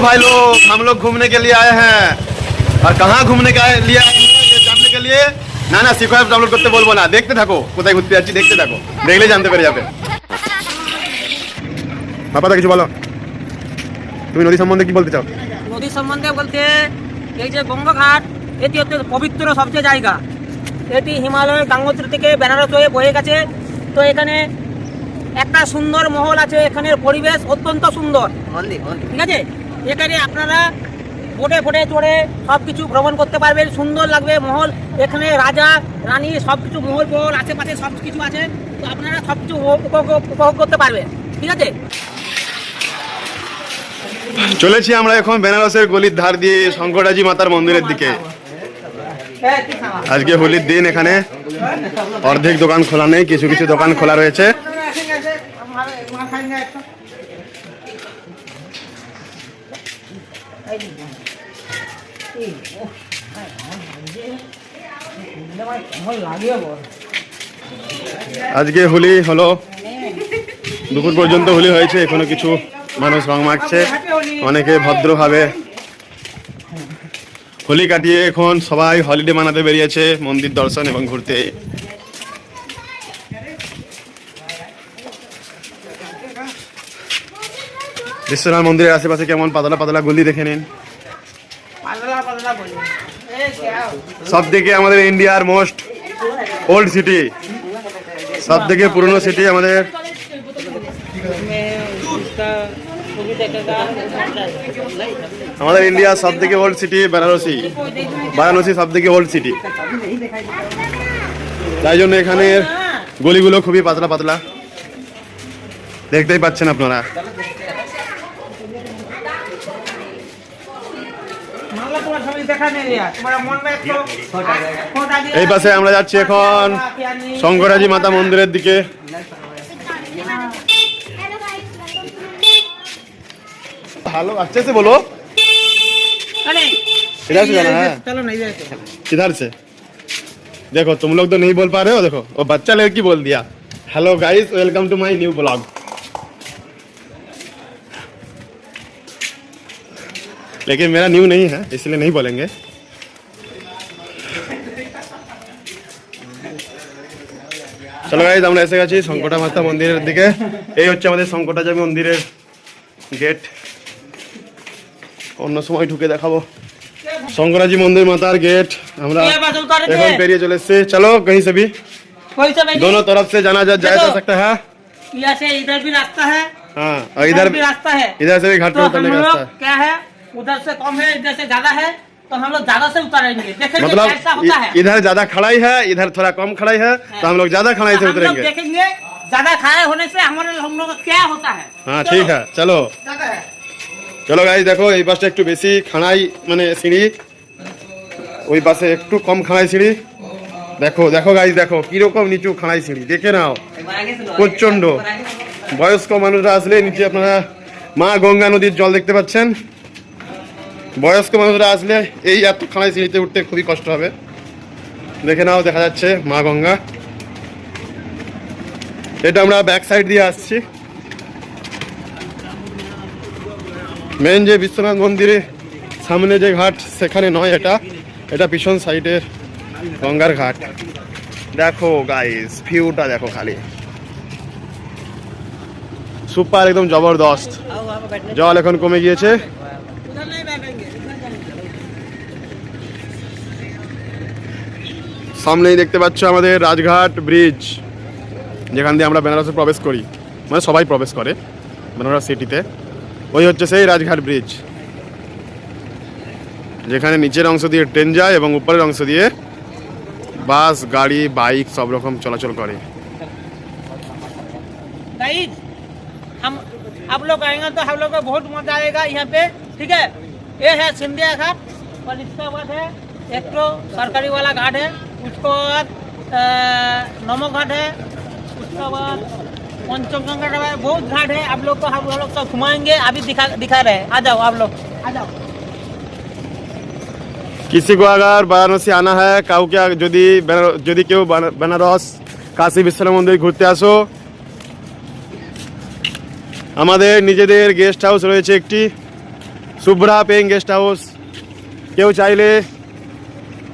भाई लोग, हम लोग घूमने के लिए आए हैं। और कहाँ घूमने के लिए आए हैं ये जानने के लिए ना ना सिको ऐप डाउनलोड करते बोलबो ना, देखते থাকো কোথায় ঘুরতে যাচ্ছি, দেখতে থাকো, দেখলে জানতে পেরে যাবে। বাবা কিছু বলো, তুমি নদী সম্বন্ধে কি বলতে চাও? নদী সম্বন্ধে বলতে এই যে গঙ্গাঘাট, এটি হচ্ছে পবিত্র সবচেয়ে জায়গা। এটি হিমালয়ের গঙ্গোত্রী থেকে বেনারস হয়ে বয়ে গেছে। তো এখানে একটা সুন্দর মহল আছে, এখানের পরিবেশ অত্যন্ত সুন্দর, ঠিক আছে। এখানে আপনারা বোটে ফোটে চড়ে সব কিছু ভ্রমণ করতে পারবেন, সুন্দর লাগবে মহল। এখানে রাজা রানী সব কিছু মহল মহল আশেপাশে সব কিছু আছে, তো আপনারা সব কিছু উপভোগ করতে পারবেন, ঠিক আছে। চলেছি আমরা এখন বেনারসের গলির ধার দিয়ে শঙ্করাজি মাতার মন্দিরের দিকে। আজকে হোলির দিন, এখানে অর্ধেক দোকান খোলা নেই, কিছু কিছু দোকান খোলা রয়েছে। আজকে হোলি হলো, দুপুর পর্যন্ত হোলি হয়েছে, এখনো কিছু মানুষ রং মাখছে, অনেকে ভদ্রভাবে হোলি কাটিয়ে এখন সবাই হলিডে মানাতে বেরিয়েছে মন্দির দর্শন এবং ঘুরতে। বিশ্বনাথ মন্দিরের আশেপাশে কেমন পাতলা পাতলা গলি দেখে নিন। সব থেকে আমাদের ইন্ডিয়ার মোস্ট ওল্ড সিটি, সব থেকে পুরনো সিটি আমাদের ইন্ডিয়া সব থেকে ওল্ড সিটি বারাণসী সব থেকে ওল্ড সিটি। তাই জন্য এখানের গলিগুলো খুবই পাতলা পাতলা, দেখতেই পাচ্ছেন আপনারা। এই পাশে আমরা যাচ্ছি এখন শঙ্করাজি মাতা মন্দিরের দিকে। हेलो अच्छे से बोलो। इधर से जाना है, चलो नहीं जाए इधर से। देखो तुम लोग तो नहीं बोल पा रहे हो, देखो वो बच्चा लड़की बोल दिया hello guys welcome to my new blog. लेकिन मेरा न्यू नहीं है इसलिए नहीं बोलेंगे। চলো গাইস আমরা এসে গেছি শঙ্কটা মাতা মন্দিরের দিকে। এই হচ্ছে আমাদের শঙ্কটাজি মন্দিরের গেট, অন্য সময় ঢুকে দেখাবো। শঙ্করাজি মন্দির মাতার गेट আমরা এখন পেরিয়ে চলে এসেছি। চলো कहीं से भी दोनों तरफ से जाना जा सकता है। यहाँ से इधर भी रास्ता है, हाँ और इधर भी रास्ता है, इधर से भी घाट पे उतरने का रास्ता है। क्या है उधर से कम है इधर से ज्यादा है, तो हम लोग ज्यादा से उतरेंगे, देखेंगे मतलब कैसा होता है। इधर ज्यादा खड़ाई है, इधर थोड़ा कम खड़ाई है, तो हम लोग ज्यादा खड़ाई से उतरेंगे। देखेंगे ज्यादा खड़ाई होने से हम लोग क्या होता है। हाँ ठीक है चलो চলো গাইস দেখো এই পাশে একটু বেশি খাড়াই মানে সিঁড়ি, ওই পাশে একটু কম খাড়াই সিঁড়ি। দেখো দেখো গাইস দেখো কিরকম নিচু খাড়াই সিঁড়ি, দেখে নাও প্রচন্ড। বয়স্ক মানুষরা আসলে নিচে আপনারা মা গঙ্গা নদীর জল দেখতে পাচ্ছেন। বয়স্ক মানুষরা আসলে এই এত খাড়াই সিঁড়িতে উঠতে খুবই কষ্ট হবে। দেখে নাও দেখা যাচ্ছে মা গঙ্গা। এটা আমরা ব্যাক সাইড দিয়ে আসছি। মেন যে বিশ্বনাথ মন্দিরের সামনে যে ঘাট সেখানে নয়, এটা পিছন সাইডের গঙ্গার ঘাট। দেখো গাইস ভিউটা দেখো খালি, সুপার একদম জবরদস্ত। জল এখন কমে গিয়েছে। সামনেই দেখতে পাচ্ছ আমাদের রাজঘাট ব্রিজ, যেখান দিয়ে আমরা বেনারসে প্রবেশ করি, মানে সবাই প্রবেশ করে বেনারস সিটিতে। ওই হচ্ছে সেই রাজঘাট ব্রিজ, যেখানে নিচের অংশ দিয়ে ট্রেন যায় এবং উপরের অংশ দিয়ে বাস গাড়ি বাইক সব রকম চলাচল করে। हम आप लोग आएंगे तो हम लोग को बहुत मजा आएगा यहाँ पे, ठीक है। ये है सिंधिया घाट और इसके बाद है एक तो सरकारी वाला घाट है, उसके बाद नमक घाट है, उसके बाद पंचगंगा बहुत घाट है। आप लोग को हम लोग सब घुमाएंगे, अभी दिखा रहे हैं। आ जाओ आप लोग आ जाओ। किसी को अगर वाराणसी आना है কাউকে যদি কেউ বেনারস কাশী বিশ্বনাথ মন্দির ঘুরতে আসো, আমাদের নিজেদের গেস্ট হাউস রয়েছে একটি শুভ্রা পেইং গেস্ট হাউস। কেউ চাইলে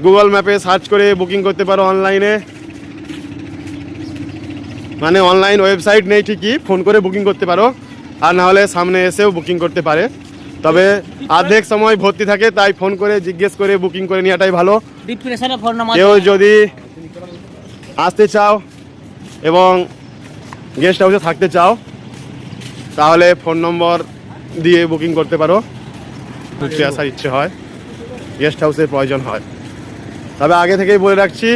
গুগল ম্যাপে সার্চ করে বুকিং করতে পারো অনলাইনে, মানে অনলাইন ওয়েবসাইট নেই ঠিকই, ফোন করে বুকিং করতে পারো, আর না হলে সামনে এসেও বুকিং করতে পারে। তবে অর্ধেক সময় ভর্তি থাকে, তাই ফোন করে জিজ্ঞেস করে বুকিং করে নেওয়াটাই ভালো। কেউ যদি আসতে চাও এবং গেস্ট হাউসে থাকতে চাও তাহলে ফোন নম্বর দিয়ে বুকিং করতে পারো। ঘুরতে আসার ইচ্ছে হয়, গেস্ট হাউসের প্রয়োজন হয়। তবে আগে থেকেই বলে রাখছি,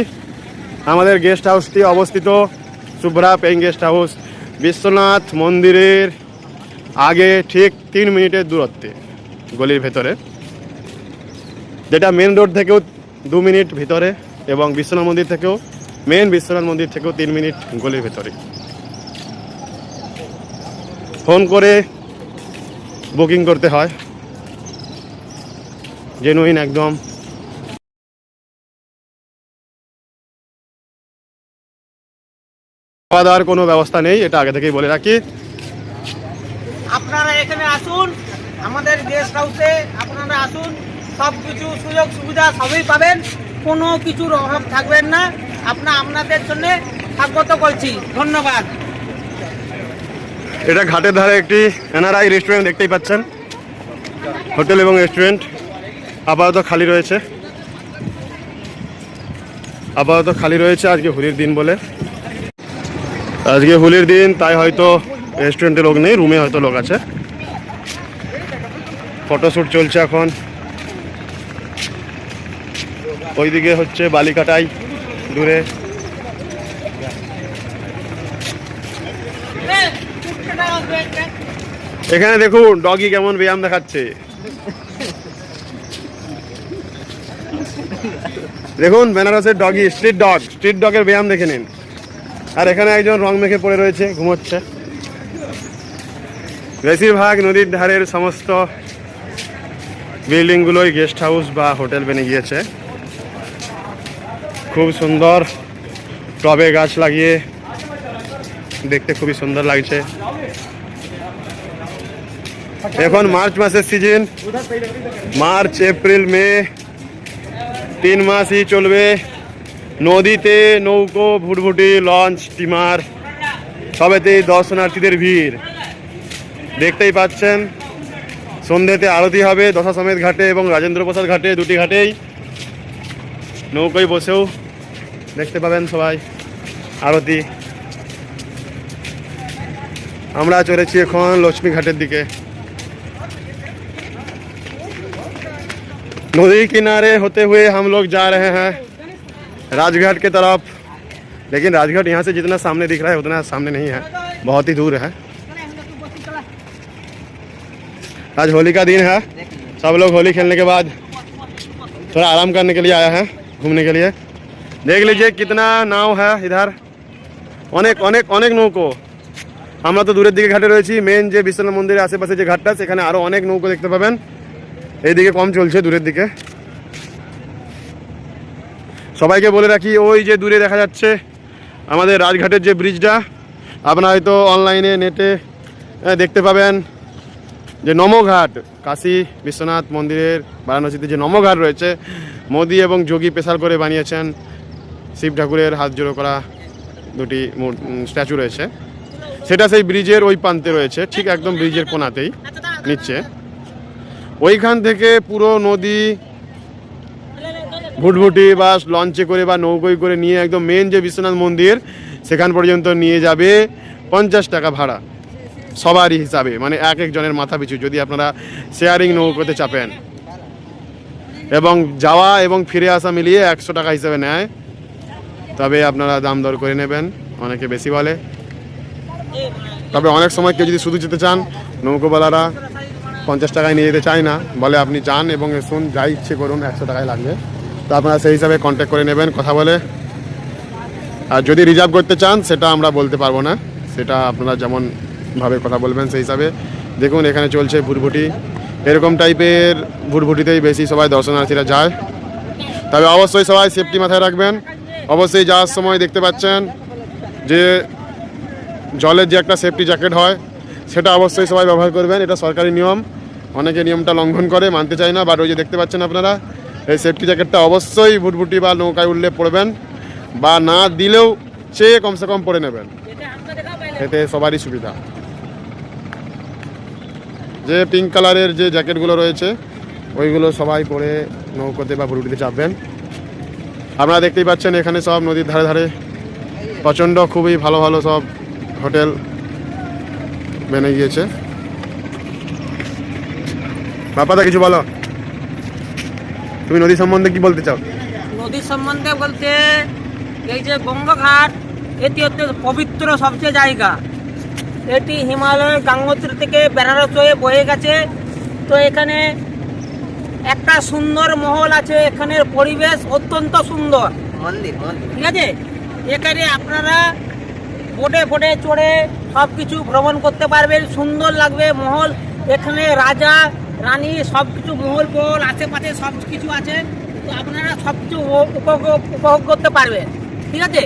আমাদের গেস্ট হাউসটি অবস্থিত Shubhra paying guest house Biswanath মন্দিরের আগে ঠিক 3 মিনিটের দূরত্বে, গলির ভেতরে, যেটা মেন রোড থেকেও 2 মিনিট ভিতরে এবং বিশ্বনাথ মন্দির থেকেও, মেন বিশ্বনাথ মন্দির থেকেও 3 মিনিট গলির ভেতরে। ফোন করে বুকিং করতে হয়, জেনুইন একদম। খাওয়া দাওয়ার কোনো ব্যবস্থা নেই, এটা আগে থেকেই বলে রাখি। আপনারা এখানে আসুন, আমাদের গেস্ট হাউসে আপনারা আসুন, সব কিছু সুযোগ সুবিধা সবই পাবেন, কোনো কিছুর অভাব থাকবেন না। আপনাদের জন্য স্বাগত করছি, ধন্যবাদ। এটা ঘাটের ধারে একটি এনআরআই রেস্টুরেন্ট দেখতেই পাচ্ছেন, হোটেল এবং রেস্টুরেন্ট আপাতত খালি রয়েছে, আজকে হোলির দিন বলে। আজকে হোলির দিন, তাই হয়তো রেস্টুরেন্টে লোক নেই, রুমে হয়তো লোক আছে। ফটোশ্যুট চলছে এখন। ওইদিকে হচ্ছে বালিকাটাই দূরে। এখানে দেখুন ডগি কেমন ব্যায়াম দেখাচ্ছে, দেখুন বেনারসের ডগি, স্ট্রিট ডগের ব্যায়াম দেখে নিন। আর এখানে একজন রং মেখে পড়ে রয়েছে, ঘুমোচ্ছে। বেশিরভাগ নদীর ধারের সমস্ত বিল্ডিংগুলোই গেস্ট হাউস বা হোটেল বেনে গিয়েছে। খুব সুন্দর টবে গাছ লাগিয়ে দেখতে খুবই সুন্দর লাগছে। এখন মার্চ মাসের সিজন, মার্চ এপ্রিল মে 3 মাসই চলবে। নদীতে নৌকো, ভুটভুটি, লঞ্চ, স্টিমার সবেতেই দর্শনার্থীদের ভিড় দেখতেই পাচ্ছেন। সন্ধ্যেতে আরতি হবে দশাসমেত ঘাটে এবং রাজেন্দ্র প্রসাদ ঘাটে, দুটি ঘাটেই নৌকোয় বসেও দেখতে পাবেন সবাই আরতি। আমরা চলেছি এখন লক্ষ্মী ঘাটের দিকে। नदी किनारे होते हुए हम लोग जा रहे हैं राजघाट के तरफ, लेकिन राजघाट यहाँ से जितना सामने दिख रहा है उतना सामने नहीं है, बहुत ही दूर है। आज होली का दिन है, सब लोग होली खेलने के बाद थोड़ा आराम करने के लिए आया है, घूमने के लिए। देख लीजिए कितना नाव है इधर, अनेक अनेक अनेक नौको। আমরা তো দূরের দিকে ঘাটে রয়েছি, মেন যে বিশ্বনাথ মন্দিরের আশেপাশে যে ঘাটটা, সেখানে আরও অনেক নৌকো দেখতে পাবেন। এইদিকে কম চলছে, দূরের দিকে। সবাইকে বলে রাখি, ওই যে দূরে দেখা যাচ্ছে আমাদের রাজঘাটের যে ব্রিজটা, আপনারা হয়তো অনলাইনে নেটে দেখতে পাবেন যে নমঘাট, কাশী বিশ্বনাথ মন্দিরের বারাণসীতে যে নমঘাট রয়েছে, মোদি এবং যোগী স্পেশাল করে বানিয়েছেন। শিব ঠাকুরের হাত জোড়ো করা দুটি স্ট্যাচু রয়েছে, সেটা সেই ব্রিজের ওই প্রান্তে রয়েছে, ঠিক একদম ব্রিজের কোনাতেই নিচ্ছে। ওইখান থেকে পুরো নদী ভুটভুটি বা লঞ্চে করে বা নৌকোয় করে নিয়ে একদম মেন যে বিশ্বনাথ মন্দির সেখান পর্যন্ত নিয়ে যাবে 50 টাকা ভাড়া সবারই হিসাবে, মানে এক একজনের মাথা পিছু, যদি আপনারা শেয়ারিং নৌকোতে চাপেন। এবং যাওয়া এবং ফিরে আসা মিলিয়ে 100 টাকা হিসাবে নেয়, তবে আপনারা দাম দর করে নেবেন, অনেকে বেশি বলে। তবে অনেক সময় কেউ যদি শুধু যেতে চান, নৌকোওয়ালারা 50 টাকায় নিয়ে যেতে চায় না, বলে আপনি যান এবং শুন, যা ইচ্ছে করুন, 100 টাকায় লাগবে। তো আপনারা সেই হিসাবে কন্ট্যাক্ট করে নেবেন কথা বলে। আর যদি রিজার্ভ করতে চান সেটা আমরা বলতে পারবো না, সেটা আপনারা যেমনভাবে কথা বলবেন সেই হিসাবে। দেখুন এখানে চলছে ভুটভুটি, এরকম টাইপের ভুটভুটিতেই বেশি সবাই দর্শনার্থীরা যায়। তবে অবশ্যই সবাই সেফটি মাথায় রাখবেন। অবশ্যই যাওয়ার সময় দেখতে পাচ্ছেন যে জলের যে একটা সেফটি জ্যাকেট হয়, সেটা অবশ্যই সবাই ব্যবহার করবেন, এটা সরকারি নিয়ম। অনেকে নিয়মটা লঙ্ঘন করে, মানতে চায় না। বাট ওই যে দেখতে পাচ্ছেন আপনারা, এই সেফটি জ্যাকেটটা অবশ্যই ভুটভুটি বা নৌকায় উঠলে পরবেন, বা না দিলেও সে কমসে কম পরে নেবেন, এতে সবারই সুবিধা। যে পিঙ্ক কালারের যে জ্যাকেটগুলো রয়েছে ওইগুলো সবাই পরে নৌকোতে বা ভুটভুটিতে চাপবেন। আপনারা দেখতেই পাচ্ছেন এখানে সব নদীর ধারে ধারে প্রচণ্ড খুবই ভালো ভালো সব হোটেল বেনে গিয়েছে। বাপাদা কিছু বলো, তুমি নদী সম্বন্ধে কি বলতে চাও? নদীর সম্বন্ধে বলতে এই যে গঙ্গাঘাট, এটি হচ্ছে পবিত্র সবচেয়ে জায়গা। এটি হিমালয়ের গঙ্গোত্রী থেকে বেনারস হয়ে বয়ে গেছে। তো এখানে একটা সুন্দর মহল আছে, এখানের পরিবেশ অত্যন্ত সুন্দর মন্দির, ঠিক আছে। এখানে আপনারা বোটে চড়ে সব কিছু ভ্রমণ করতে পারবেন, সুন্দর লাগবে মহল। এখানে রাজা রানী সব কিছু মহল আশেপাশে সব কিছু আছে। তো আপনারা সব কিছু উপভোগ করতে পারবেন, ঠিক আছে।